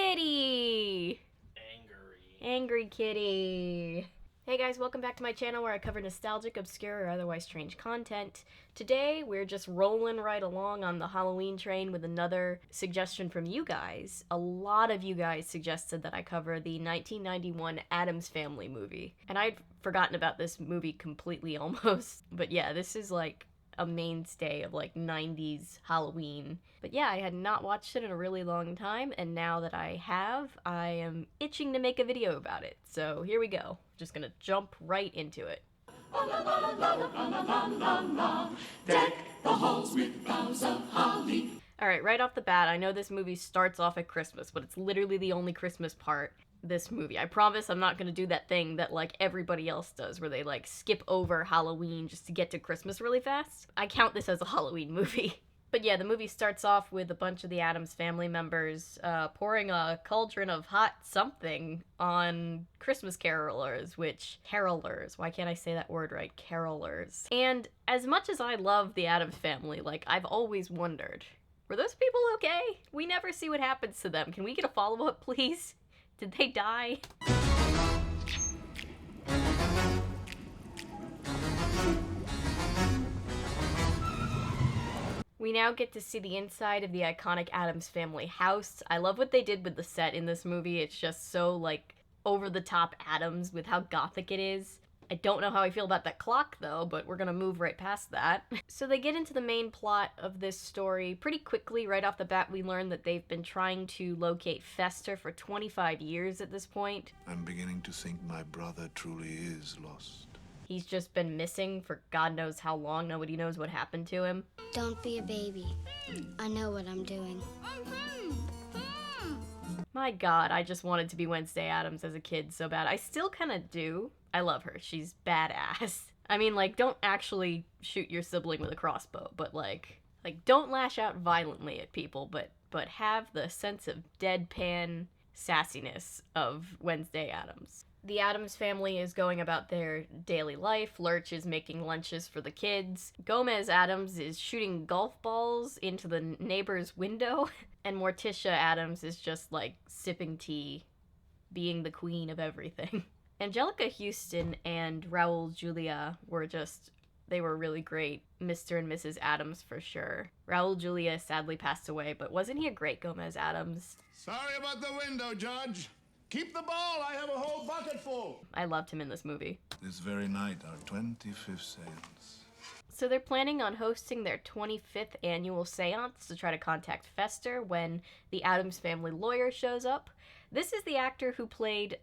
Kitty! Angry Kitty. Hey guys, welcome back to my channel where I cover nostalgic, obscure, or otherwise strange content. Today, we're just rolling right along on the Halloween train with another suggestion from you guys. A lot of you guys suggested that I cover the 1991 Addams Family movie. And I'd forgotten about this movie completely almost. But yeah, this is like a mainstay of like 90s Halloween. But yeah, I had not watched it in a really long time, and now that I have, I am itching to make a video about it. So here we go. Just gonna jump right into it. Deck the halls with boughs of holly. Alright, right off the bat, I know this movie starts off at Christmas, but it's literally the only Christmas part this movie. I promise I'm not gonna do that thing that like everybody else does where they like skip over Halloween just to get to Christmas really fast. I count this as a Halloween movie. But yeah, the movie starts off with a bunch of the Addams family members pouring a cauldron of hot something on Christmas carolers, why can't I say that word right? Carolers. And as much as I love the Addams family, like, I've always wondered, were those people okay? We never see what happens to them. Can we get a follow-up, please? Did they die? We now get to see the inside of the iconic Addams Family house. I love what they did with the set in this movie. It's just so, like, over-the-top Addams with how gothic it is. I don't know how I feel about that clock, though, but we're gonna move right past that. So they get into the main plot of this story pretty quickly. Right off the bat, we learn that they've been trying to locate Fester for 25 years at this point. I'm beginning to think my brother truly is lost. He's just been missing for God knows how long. Nobody knows what happened to him. Don't be a baby. I know what I'm doing. My God, I just wanted to be Wednesday Addams as a kid so bad. I still kind of do. I love her. She's badass. I mean, like, don't actually shoot your sibling with a crossbow, but like don't lash out violently at people, but have the sense of deadpan sassiness of Wednesday Addams. The Addams family is going about their daily life. Lurch is making lunches for the kids. Gomez Addams is shooting golf balls into the neighbor's window. And Morticia Addams is just, like, sipping tea, being the queen of everything. Angelica Huston and Raul Julia they were really great. Mr. and Mrs. Addams for sure. Raul Julia sadly passed away, but wasn't he a great Gomez Addams? Sorry about the window, Judge. Keep the ball. I have a whole bucket full. I loved him in this movie. This very night, our 25th seance. So they're planning on hosting their 25th annual seance to try to contact Fester when the Addams family lawyer shows up. This is the actor who played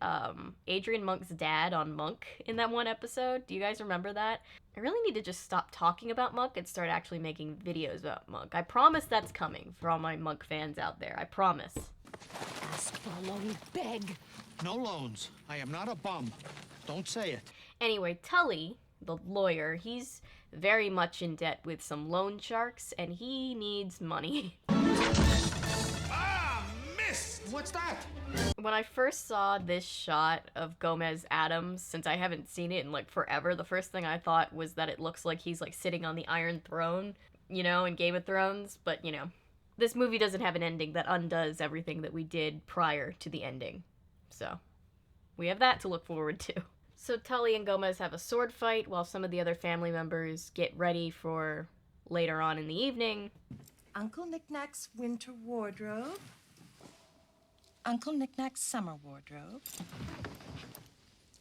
Adrian Monk's dad on Monk in that one episode. Do you guys remember that? I really need to just stop talking about Monk and start actually making videos about Monk. I promise that's coming for all my Monk fans out there. I promise. Ask for a loan, beg. No loans. I am not a bum. Don't say it. Anyway, Tully, the lawyer, he's very much in debt with some loan sharks, and he needs money. Ah, missed! What's that? When I first saw this shot of Gomez Addams, since I haven't seen it in like forever, the first thing I thought was that it looks like he's like sitting on the Iron Throne, you know, in Game of Thrones, but you know. This movie doesn't have an ending that undoes everything that we did prior to the ending. So, we have that to look forward to. So Tully and Gomez have a sword fight while some of the other family members get ready for later on in the evening. Uncle Knick-Knack's winter wardrobe. Uncle Knick-Knack's summer wardrobe.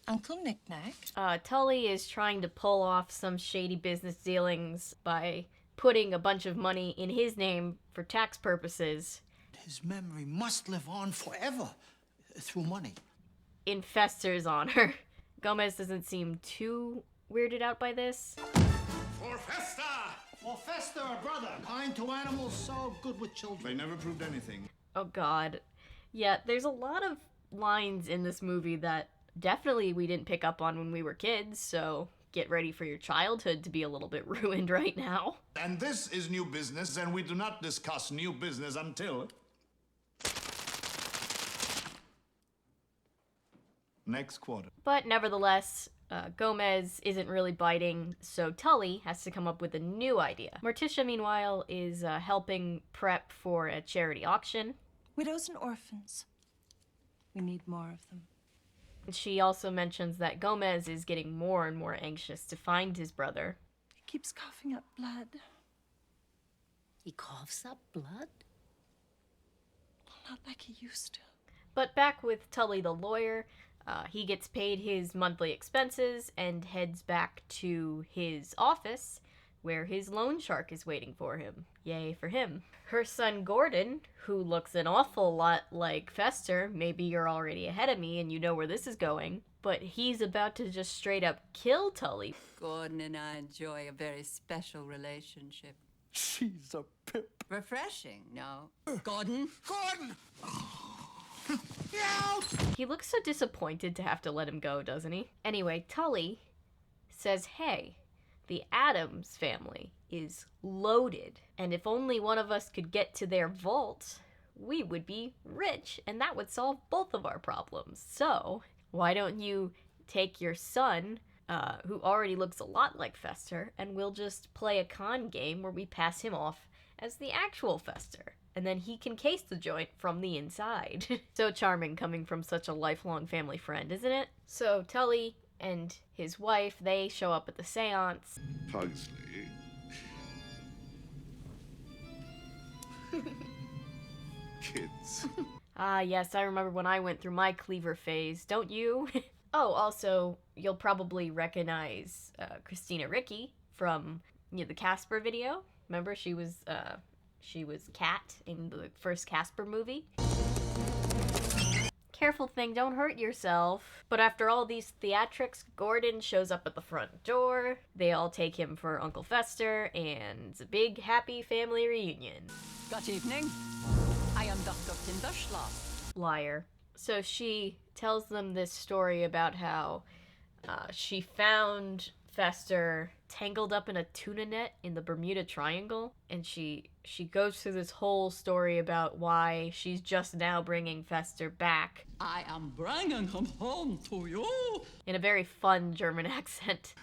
Uncle Knick-Knack. Tully is trying to pull off some shady business dealings by putting a bunch of money in his name for tax purposes. His memory must live on forever through money. In Fester's honor. Gomez doesn't seem too weirded out by this. For Festa! For Fester, brother. Kind to animals, so good with children. They never proved anything. Oh God. Yeah, there's a lot of lines in this movie that definitely we didn't pick up on when we were kids, so get ready for your childhood to be a little bit ruined right now. And this is new business, and we do not discuss new business until next quarter. But nevertheless, Gomez isn't really biting, so Tully has to come up with a new idea. Morticia, meanwhile, is helping prep for a charity auction. Widows and orphans, We need more of them. She also mentions that Gomez is getting more and more anxious to find his brother. He keeps coughing up blood. He coughs up blood? Not like he used to. But back with Tully the lawyer, he gets paid his monthly expenses and heads back to his office where his loan shark is waiting for him. Yay for him. Her son Gordon, who looks an awful lot like Fester, maybe you're already ahead of me and you know where this is going, but he's about to just straight up kill Tully. Gordon and I enjoy a very special relationship. She's a pip. Refreshing, no? Gordon? Gordon! He looks so disappointed to have to let him go, doesn't he? Anyway, Tully says, hey, the Addams family is loaded, and if only one of us could get to their vault, we would be rich, and that would solve both of our problems. So, why don't you take your son, who already looks a lot like Fester, and we'll just play a con game where we pass him off as the actual Fester, and then he can case the joint from the inside. So charming coming from such a lifelong family friend, isn't it? So Tully and his wife, they show up at the seance. Pugsley. Kids. Ah, yes, I remember when I went through my cleaver phase, don't you? Oh, also, you'll probably recognize Christina Ricci from the Casper video. Remember, she was Kat in the first Casper movie. Careful thing, don't hurt yourself. But after all these theatrics, Gordon shows up at the front door. They all take him for Uncle Fester, and it's a big, happy family reunion. Good evening. I am Dr. Tinderschloss. Liar. So she tells them this story about how she found Fester tangled up in a tuna net in the Bermuda Triangle, and she goes through this whole story about why she's just now bringing Fester back I am bringing him home to you. in a very fun German accent.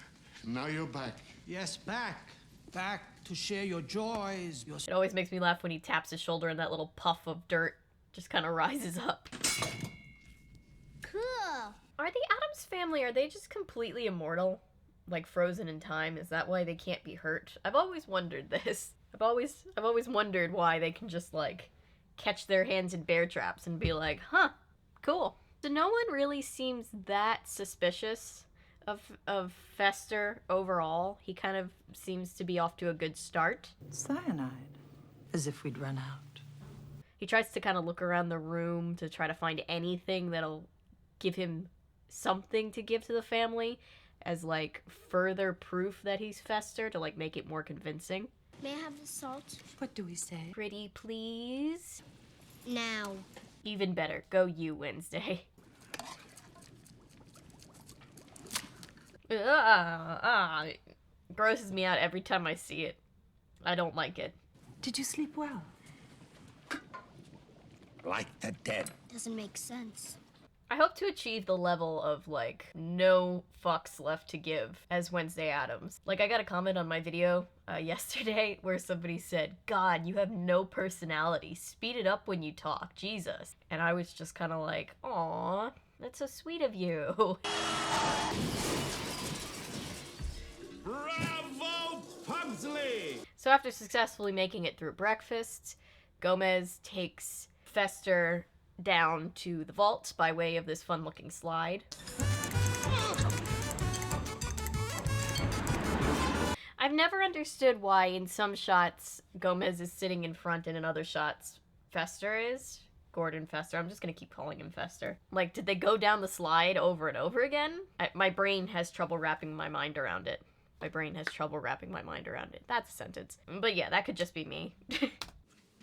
Now you're back. Yes, back. Back to share your joys, your... It always makes me laugh when he taps his shoulder and that little puff of dirt just kind of rises up. Cool. Are the Addams family, are they just completely immortal? Like frozen in time? Is that why they can't be hurt? I've always wondered this. I've always wondered why they can just like catch their hands in bear traps and be like, huh, cool. So no one really seems that suspicious of Fester overall. He kind of seems to be off to a good start. Cyanide. As if we'd run out. He tries to kind of look around the room to try to find anything that'll give him something to give to the family as like further proof that he's Fester, to like make it more convincing. May I have the salt? What do we say? Pretty please. Now. Even better. Go you, Wednesday. It grosses me out every time I see it. I don't like it. Did you sleep well? Like the dead. Doesn't make sense. I hope to achieve the level of, like, no fucks left to give as Wednesday Addams. Like, I got a comment on my video yesterday where somebody said, God, you have no personality. Speed it up when you talk. Jesus. And I was just kind of like, aw, that's so sweet of you. Bravo, Pugsley! So after successfully making it through breakfast, Gomez takes Fester down to the vault by way of this fun-looking slide. I've never understood why in some shots Gomez is sitting in front and in other shots Fester is. Gordon Fester. I'm just gonna keep calling him Fester. Like, did they go down the slide over and over again? My brain has trouble wrapping my mind around it. My brain has trouble wrapping my mind around it. That's a sentence. But yeah, that could just be me.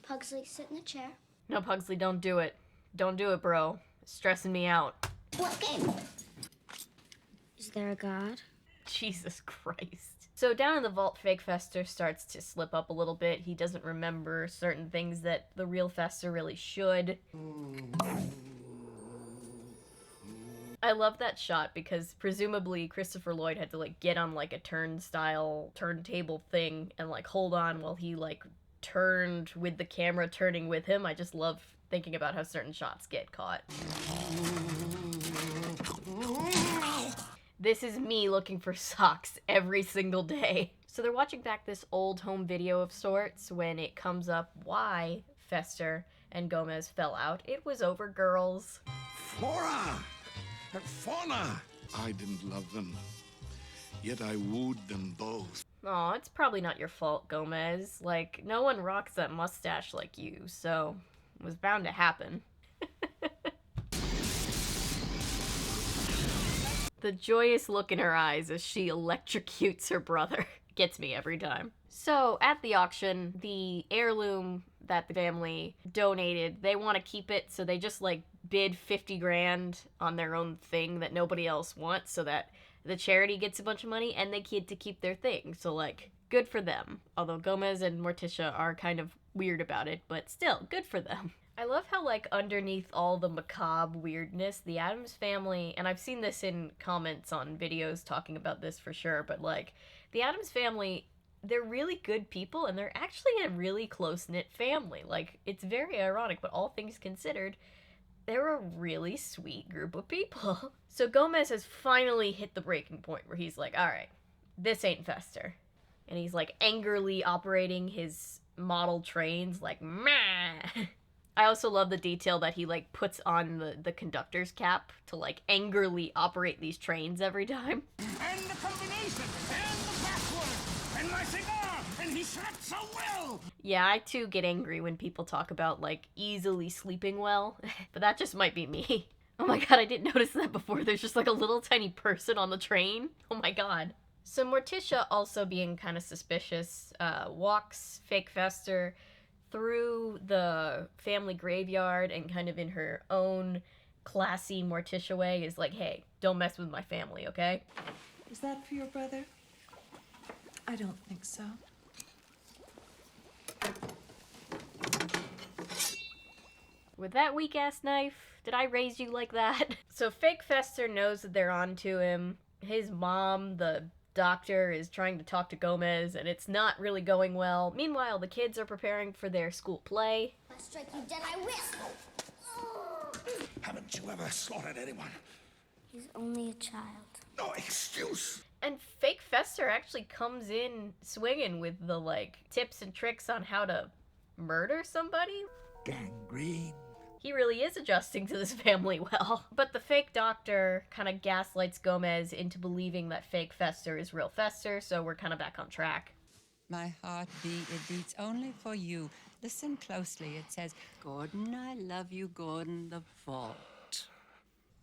Pugsley, sit in the chair. No, Pugsley, don't do it. Don't do it, bro. It's stressing me out. What game? Is there a God? Jesus Christ. So down in the vault, fake Fester starts to slip up a little bit. He doesn't remember certain things that the real Fester really should. I love that shot because presumably Christopher Lloyd had to like get on like a turntable thing and like hold on while he like turned with the camera turning with him. I just love thinking about how certain shots get caught. This is me looking for socks every single day. So they're watching back this old home video of sorts when it comes up why Fester and Gomez fell out. It was over girls. Flora and Fauna. I didn't love them, yet I wooed them both. Aw, it's probably not your fault, Gomez. Like, no one rocks that mustache like you, so it was bound to happen. The joyous look in her eyes as she electrocutes her brother gets me every time. So, at the auction, the heirloom that the family donated, they want to keep it, so they just, like, bid 50 grand on their own thing that nobody else wants, so that the charity gets a bunch of money, and they get to keep their thing. So, like, good for them. Although Gomez and Morticia are kind of weird about it, but still, good for them. I love how, like, underneath all the macabre weirdness, the Addams Family, and I've seen this in comments on videos talking about this for sure, but, like, the Addams Family, they're really good people, and they're actually a really close-knit family. Like, it's very ironic, but all things considered, they're a really sweet group of people. So Gomez has finally hit the breaking point where he's like, all right, this ain't Fester. And he's, like, angrily operating his model trains, like, meh. I also love the detail that he, like, puts on the conductor's cap to, like, angrily operate these trains every time. And the combination, and the password, and my cigar, and he slept so well. Yeah, I too get angry when people talk about, like, easily sleeping well, but that just might be me. Oh my god, I didn't notice that before. There's just, like, a little tiny person on the train. Oh my god. So Morticia, also being kind of suspicious, walks fake Fester through the family graveyard and kind of in her own classy Morticia way is like, hey, don't mess with my family, okay? Is that for your brother? I don't think so. With that weak-ass knife, did I raise you like that? So fake Fester knows that they're on to him. His mom, the doctor, is trying to talk to Gomez, and it's not really going well. Meanwhile, the kids are preparing for their school play. I'll strike you dead, I will. Haven't you ever slaughtered anyone? He's only a child. No excuse. And fake Fester actually comes in swinging with the, like, tips and tricks on how to murder somebody. Gangrene. He really is adjusting to this family well. But the fake doctor kind of gaslights Gomez into believing that fake Fester is real Fester, so we're kind of back on track. My heart it beats only for you. Listen closely. It says, Gordon, I love you, Gordon, the vault.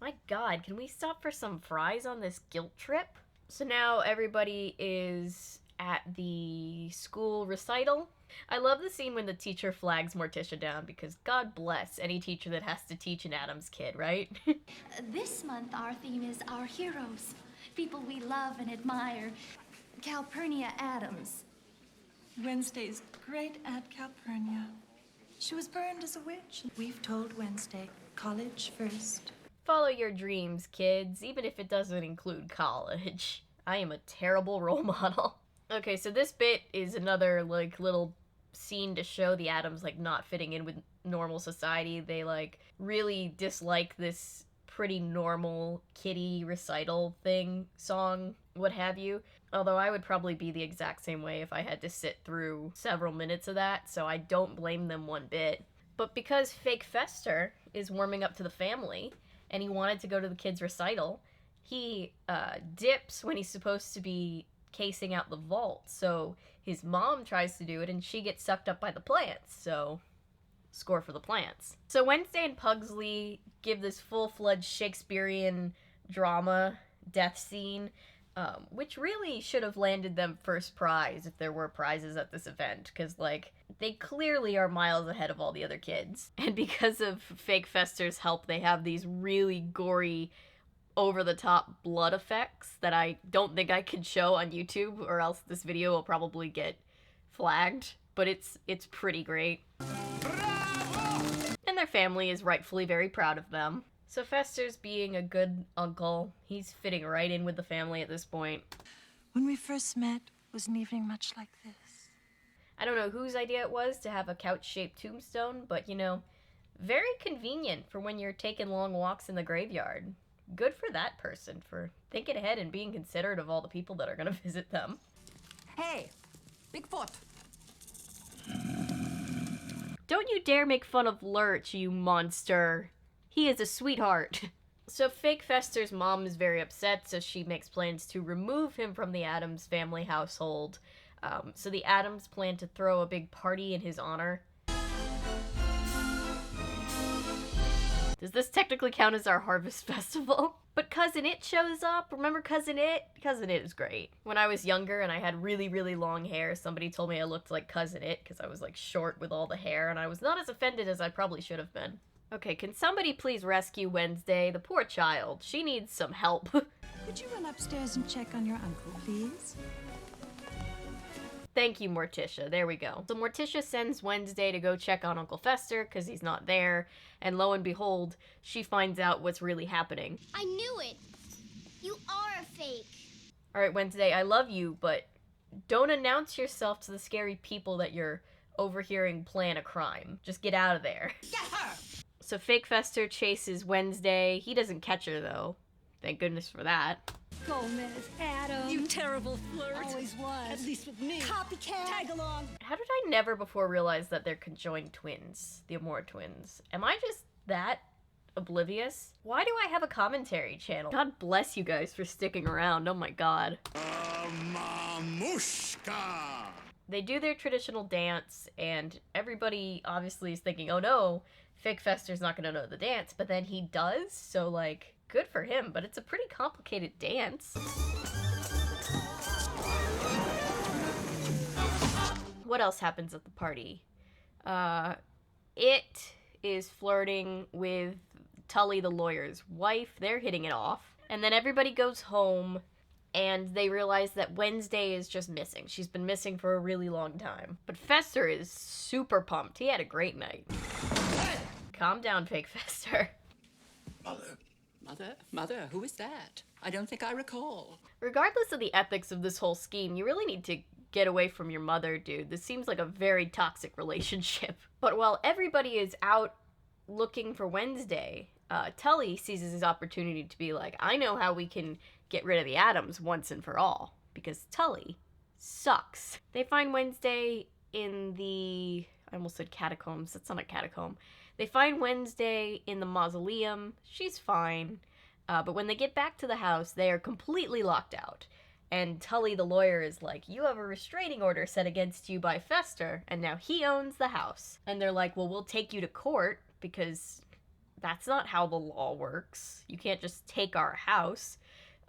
My god, can we stop for some fries on this guilt trip? So now everybody is at the school recital. I love the scene when the teacher flags Morticia down because God bless any teacher that has to teach an Addams kid, right? This month our theme is our heroes, people we love and admire. Calpurnia Addams. Wednesday's great Aunt Calpurnia. She was burned as a witch. We've told Wednesday, college first. Follow your dreams, kids, even if it doesn't include college. I am a terrible role model. Okay, so this bit is another, like, little scene to show the Addams, like, not fitting in with normal society. They, like, really dislike this pretty normal kiddie recital thing, song, what have you. Although I would probably be the exact same way if I had to sit through several minutes of that, so I don't blame them one bit. But because fake Fester is warming up to the family, and he wanted to go to the kids' recital, he dips when he's supposed to be casing out the vault, so his mom tries to do it and she gets sucked up by the plants, so score for the plants. So Wednesday and Pugsley give this full-fledged Shakespearean drama death scene, which really should have landed them first prize if there were prizes at this event, because, like, they clearly are miles ahead of all the other kids. And because of fake Fester's help, they have these really gory, over-the-top blood effects that I don't think I can show on YouTube, or else this video will probably get flagged. But it's pretty great. Bravo! And their family is rightfully very proud of them. So Fester's being a good uncle. He's fitting right in with the family at this point. When we first met, was an evening much like this. I don't know whose idea it was to have a couch-shaped tombstone, but you know, very convenient for when you're taking long walks in the graveyard. Good for that person for thinking ahead and being considerate of all the people that are gonna visit them. Hey, Bigfoot. Don't you dare make fun of Lurch, you monster. He is a sweetheart. So Fake Fester's mom is very upset, so she makes plans to remove him from the Addams family household. So the Addams plan to throw a big party in his honor. Does this technically count as our Harvest Festival? But Cousin It shows up. Remember Cousin It? Cousin It is great. When I was younger and I had really, really long hair, somebody told me I looked like Cousin It because I was like short with all the hair, and I was not as offended as I probably should have been. Okay, can somebody please rescue Wednesday? The poor child. She needs some help. Could you run upstairs and check on your uncle, please? Thank you, Morticia. There we go. So Morticia sends Wednesday to go check on Uncle Fester because he's not there, and lo and behold, she finds out what's really happening. I knew it. You are a fake. All right, Wednesday, I love you, but don't announce yourself to the scary people that you're overhearing plan a crime. Just get out of there. Get her! So Fake Fester chases Wednesday. He doesn't catch her, though. Thank goodness for that. Gomez, Addams. You terrible flirt. Always was. At least with me. Copycat. Tag along. How did I never before realize that they're conjoined twins? The Amor twins. Am I just that oblivious? Why do I have a commentary channel? God bless you guys for sticking around. Oh my god. Mamushka! They do their traditional dance, and everybody obviously is thinking, oh no, Fake Fester's not gonna know the dance, but then he does, so like, good for him, but it's a pretty complicated dance. What else happens at the party? It is flirting with Tully the lawyer's wife. They're hitting it off. And then everybody goes home, and they realize that Wednesday is just missing. She's been missing for a really long time. But Fester is super pumped. He had a great night. Calm down, Fake Fester. Mother, who is that? I don't think I recall. Regardless of the ethics of this whole scheme, you really need to get away from your mother, dude. This seems like a very toxic relationship. But while everybody is out looking for Wednesday, Tully seizes his opportunity to be like, I know how we can get rid of the Addams once and for all. Because Tully sucks. They find Wednesday in the... I almost said catacombs. That's not a catacomb. They find Wednesday in the mausoleum. She's fine. But when they get back to the house, they are completely locked out. And Tully the lawyer is like, you have a restraining order set against you by Fester, and now he owns the house. And they're like, well, we'll take you to court, because that's not how the law works. You can't just take our house.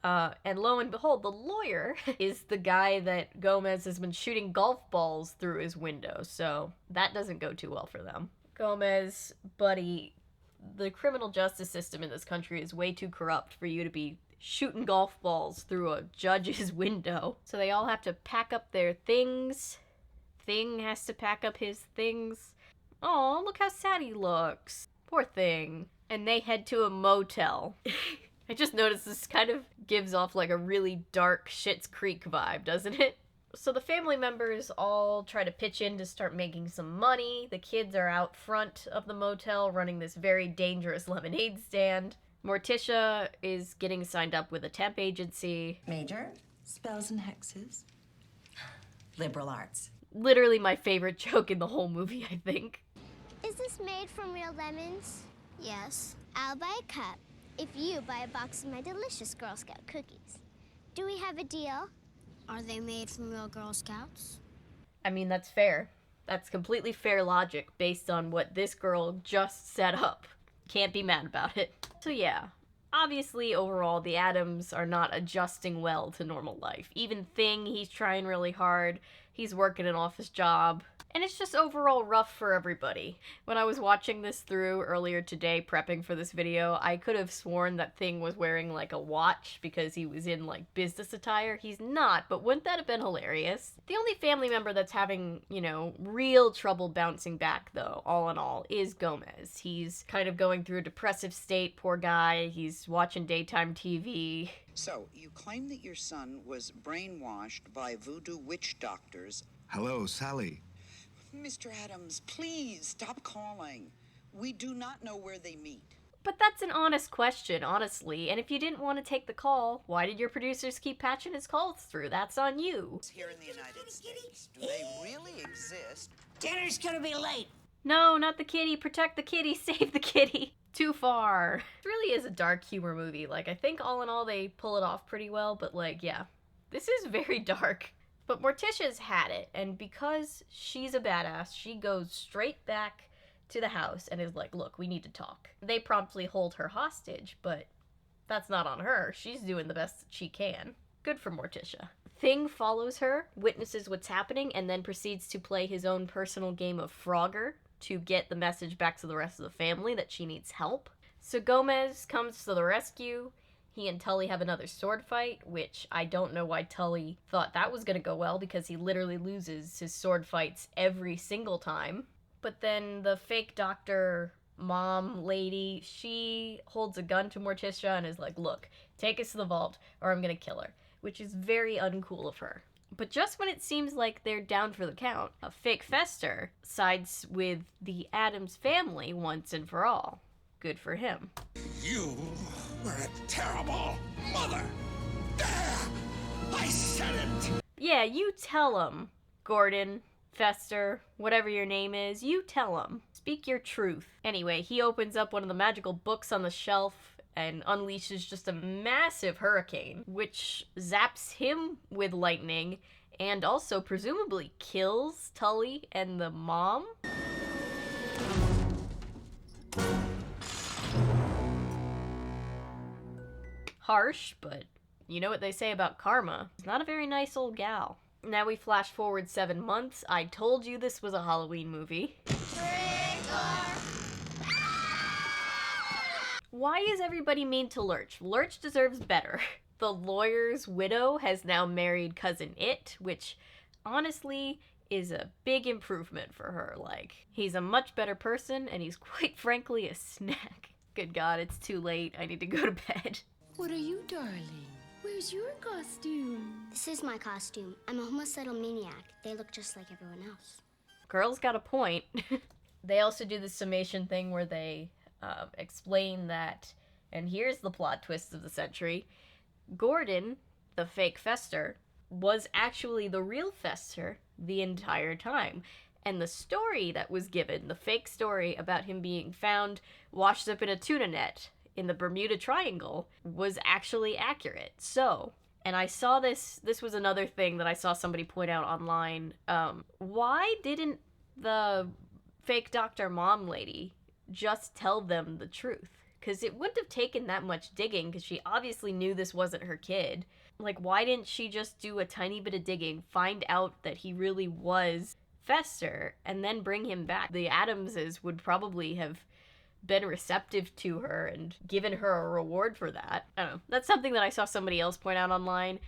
And lo and behold, the lawyer is the guy that Gomez has been shooting golf balls through his window, so that doesn't go too well for them. Gomez, buddy, the criminal justice system in this country is way too corrupt for you to be shooting golf balls through a judge's window. So they all have to pack up their things. Thing has to pack up his things. Oh, look how sad he looks. Poor Thing. And they head to a motel. I just noticed this kind of gives off like a really dark Schitt's Creek vibe, doesn't it? So the family members all try to pitch in to start making some money. The kids are out front of the motel running this very dangerous lemonade stand. Morticia is getting signed up with a temp agency. Major? Spells and hexes. Liberal arts. Literally my favorite joke in the whole movie, I think. Is this made from real lemons? Yes. I'll buy a cup if you buy a box of my delicious Girl Scout cookies. Do we have a deal? Are they made from real Girl Scouts? I mean, that's fair. That's completely fair logic based on what this girl just set up. Can't be mad about it. So yeah, obviously overall the Addams are not adjusting well to normal life. Even Thing, he's trying really hard. He's working an office job. And it's just overall rough for everybody. When I was watching this through earlier today, prepping for this video, I could have sworn that Thing was wearing like a watch because he was in like business attire. He's not, but wouldn't that have been hilarious? The only family member that's having, you know, real trouble bouncing back though, all in all, is Gomez. He's kind of going through a depressive state, poor guy. He's watching daytime TV. So, you claim that your son was brainwashed by voodoo witch doctors. Hello, Sally. Mr. Addams, please stop calling. We do not know where they meet. But that's an honest question, honestly. And if you didn't want to take the call, why did your producers keep patching his calls through? That's on you. Here in the United States, do they really exist? Dinner's gonna be late. No, not the kitty. Protect the kitty. Save the kitty. Too far. It really is a dark humor movie. Like, I think all in all they pull it off pretty well, but like, yeah. This is very dark. But Morticia's had it, and because she's a badass, she goes straight back to the house and is like, look, we need to talk. They promptly hold her hostage, but that's not on her. She's doing the best that she can. Good for Morticia. Thing follows her, witnesses what's happening, and then proceeds to play his own personal game of Frogger to get the message back to the rest of the family that she needs help. So Gomez comes to the rescue. He and Tully have another sword fight, which I don't know why Tully thought that was going to go well, because he literally loses his sword fights every single time. But then the fake doctor mom lady, she holds a gun to Morticia and is like, look, take us to the vault or I'm going to kill her, which is very uncool of her. But just when it seems like they're down for the count, a fake Fester sides with the Addams family once and for all. Good for him. You were a terrible mother. There! I said it! Yeah, you tell him, Gordon, Fester, whatever your name is, you tell him. Speak your truth. Anyway, he opens up one of the magical books on the shelf and unleashes just a massive hurricane, which zaps him with lightning and also presumably kills Tully and the mom. Harsh, but you know what they say about karma. She's not a very nice old gal. Now we flash forward 7 months. I told you this was a Halloween movie. Why is everybody mean to Lurch? Lurch deserves better. The lawyer's widow has now married Cousin It, which honestly is a big improvement for her. Like, he's a much better person, and he's quite frankly a snack. Good God, it's too late. I need to go to bed. What are you, darling? Where's your costume? This is my costume. I'm a homicidal maniac. They look just like everyone else. Girl's got a point. They also do the summation thing where they explain that, and here's the plot twist of the century, Gordon, the fake Fester, was actually the real Fester the entire time. And the story that was given, the fake story about him being found washed up in a tuna net in the Bermuda Triangle, was actually accurate. So, and I saw this was another thing that I saw somebody point out online. Why didn't the fake Dr. Mom lady just tell them the truth? Because it wouldn't have taken that much digging, because she obviously knew this wasn't her kid. Like, why didn't she just do a tiny bit of digging, find out that he really was Fester, and then bring him back? The Addamses would probably have been receptive to her and given her a reward for that. I don't know. That's something that I saw somebody else point out online,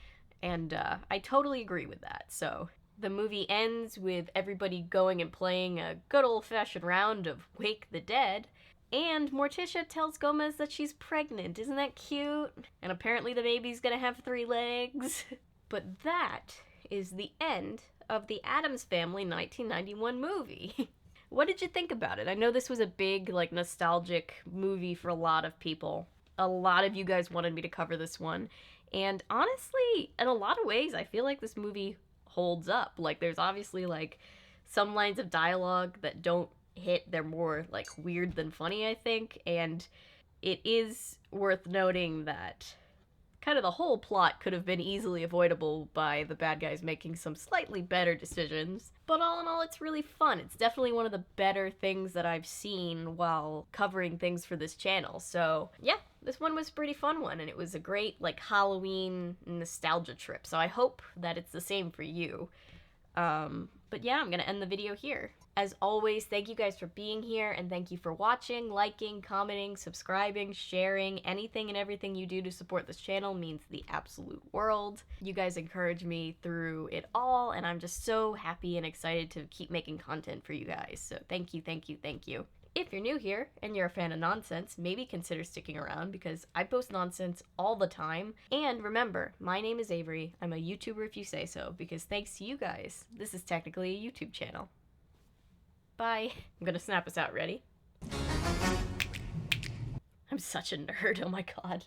and I totally agree with that. So the movie ends with everybody going and playing a good old-fashioned round of Wake the Dead, and Morticia tells Gomez that she's pregnant. Isn't that cute? And apparently the baby's gonna have 3 legs. But that is the end of the Addams Family 1991 movie. What did you think about it? I know this was a big, like, nostalgic movie for a lot of people. A lot of you guys wanted me to cover this one. And honestly, in a lot of ways, I feel like this movie holds up. Like, there's obviously, like, some lines of dialogue that don't hit. They're more, like, weird than funny, I think. And it is worth noting that kind of the whole plot could have been easily avoidable by the bad guys making some slightly better decisions. But all in all, it's really fun. It's definitely one of the better things that I've seen while covering things for this channel. So yeah, this one was a pretty fun one, and it was a great, like, Halloween nostalgia trip. So I hope that it's the same for you. But yeah, I'm gonna end the video here. As always, thank you guys for being here, and thank you for watching, liking, commenting, subscribing, sharing. Anything and everything you do to support this channel means the absolute world. You guys encourage me through it all, and I'm just so happy and excited to keep making content for you guys. So thank you, thank you, thank you. If you're new here and you're a fan of nonsense, maybe consider sticking around, because I post nonsense all the time. And remember, my name is Avery. I'm a YouTuber if you say so, because thanks to you guys, this is technically a YouTube channel. Bye. I'm gonna snap us out. Ready? I'm such a nerd. Oh my god.